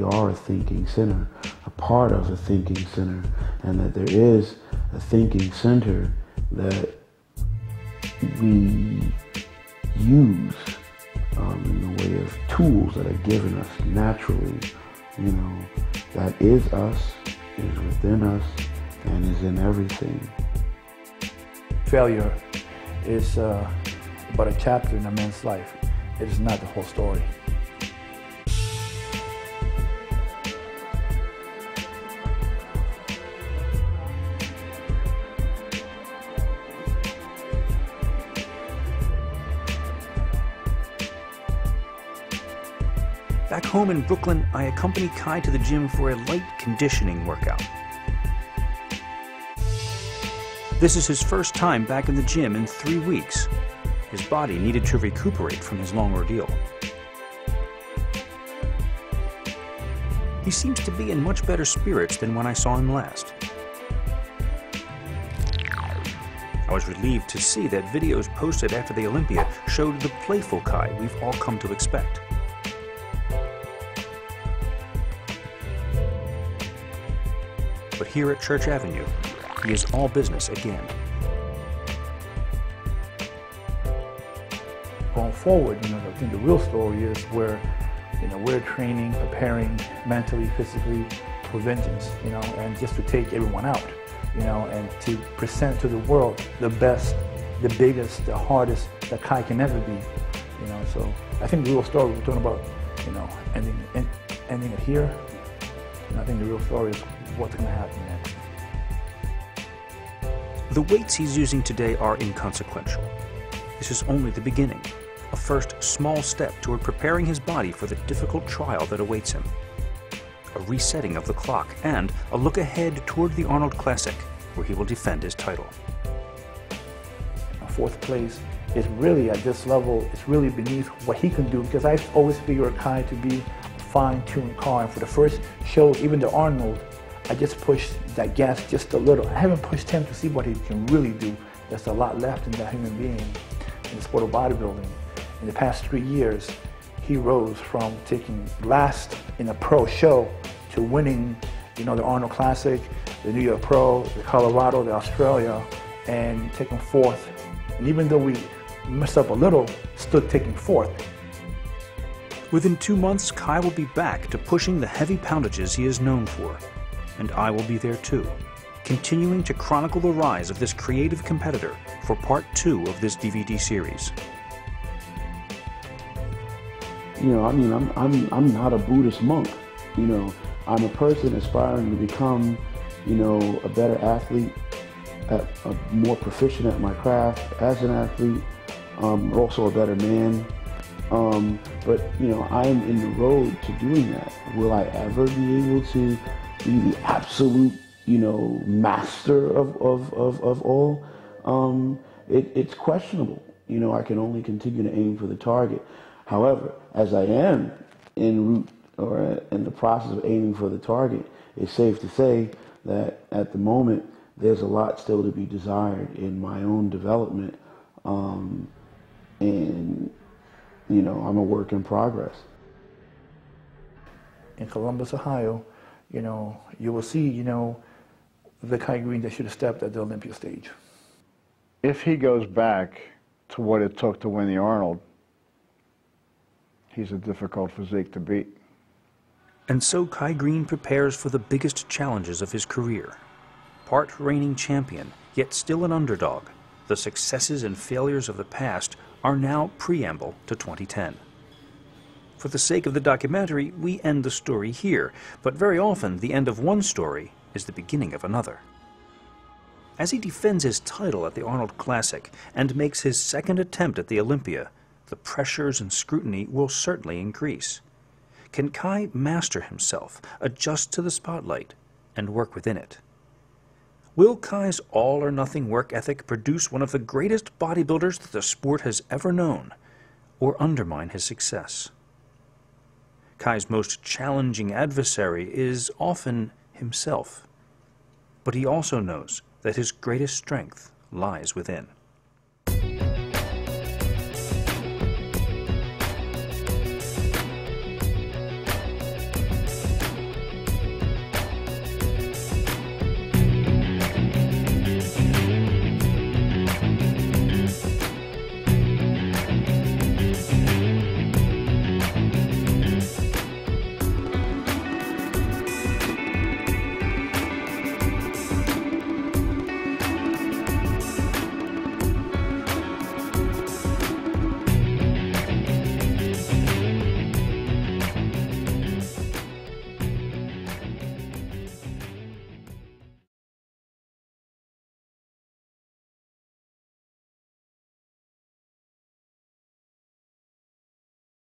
are a thinking center, a part of a thinking center, and that there is a thinking center that we use in the way of tools that are given us naturally, you know, that is us, is within us, and is in everything. Failure is but a chapter in a man's life. It is not the whole story. Back home in Brooklyn, I accompany Kai to the gym for a light conditioning workout. This is his first time back in the gym in 3 weeks. His body needed to recuperate from his long ordeal. He seems to be in much better spirits than when I saw him last. I was relieved to see that videos posted after the Olympia showed the playful Kai we've all come to expect. But here at Church Avenue, he is all business again. Going forward, you know, I think the real story is where, you know, we're training, preparing mentally, physically for vengeance, you know, and just to take everyone out, you know, and to present to the world the best, the biggest, the hardest that Kai can ever be, you know. So I think the real story, we're talking about, you know, ending it here. And I think the real story is what's going to happen next. The weights he's using today are inconsequential. This is only the beginning, a first small step toward preparing his body for the difficult trial that awaits him. A resetting of the clock and a look ahead toward the Arnold Classic, where he will defend his title. Fourth place is really at this level, it's really beneath what he can do, because I always figured Kai to be a fine-tuned car, and for the first show, even the Arnold, I just pushed that gas just a little. I haven't pushed him to see what he can really do. There's a lot left in that human being in the sport of bodybuilding. In the past 3 years, he rose from taking last in a pro show to winning, you know, the Arnold Classic, the New York Pro, the Colorado, the Australia, and taking fourth. And even though we messed up a little, still taking fourth. Within 2 months, Kai will be back to pushing the heavy poundages he is known for. And I will be there too, continuing to chronicle the rise of this creative competitor for part 2 of this DVD series. You know, I mean, I'm not a Buddhist monk. You know, I'm a person aspiring to become, you know, a better athlete, more proficient at my craft as an athlete, also a better man. But, you know, I am in the road to doing that. Will I ever be able to be the absolute, you know, master of all? It's questionable. You know, I can only continue to aim for the target. However, as I am en route or in the process of aiming for the target, it's safe to say that at the moment, there's a lot still to be desired in my own development. And, you know, I'm a work in progress. In Columbus, Ohio, you know, you will see, you know, the Kai Greene that should have stepped at the Olympia stage. If he goes back to what it took to win the Arnold, he's a difficult physique to beat. And so Kai Greene prepares for the biggest challenges of his career. Part reigning champion, yet still an underdog, the successes and failures of the past are now preamble to 2010. For the sake of the documentary, we end the story here, but very often the end of one story is the beginning of another. As he defends his title at the Arnold Classic and makes his second attempt at the Olympia, the pressures and scrutiny will certainly increase. Can Kai master himself, adjust to the spotlight, and work within it? Will Kai's all-or-nothing work ethic produce one of the greatest bodybuilders that the sport has ever known, or undermine his success? Kai's most challenging adversary is often himself, but he also knows that his greatest strength lies within.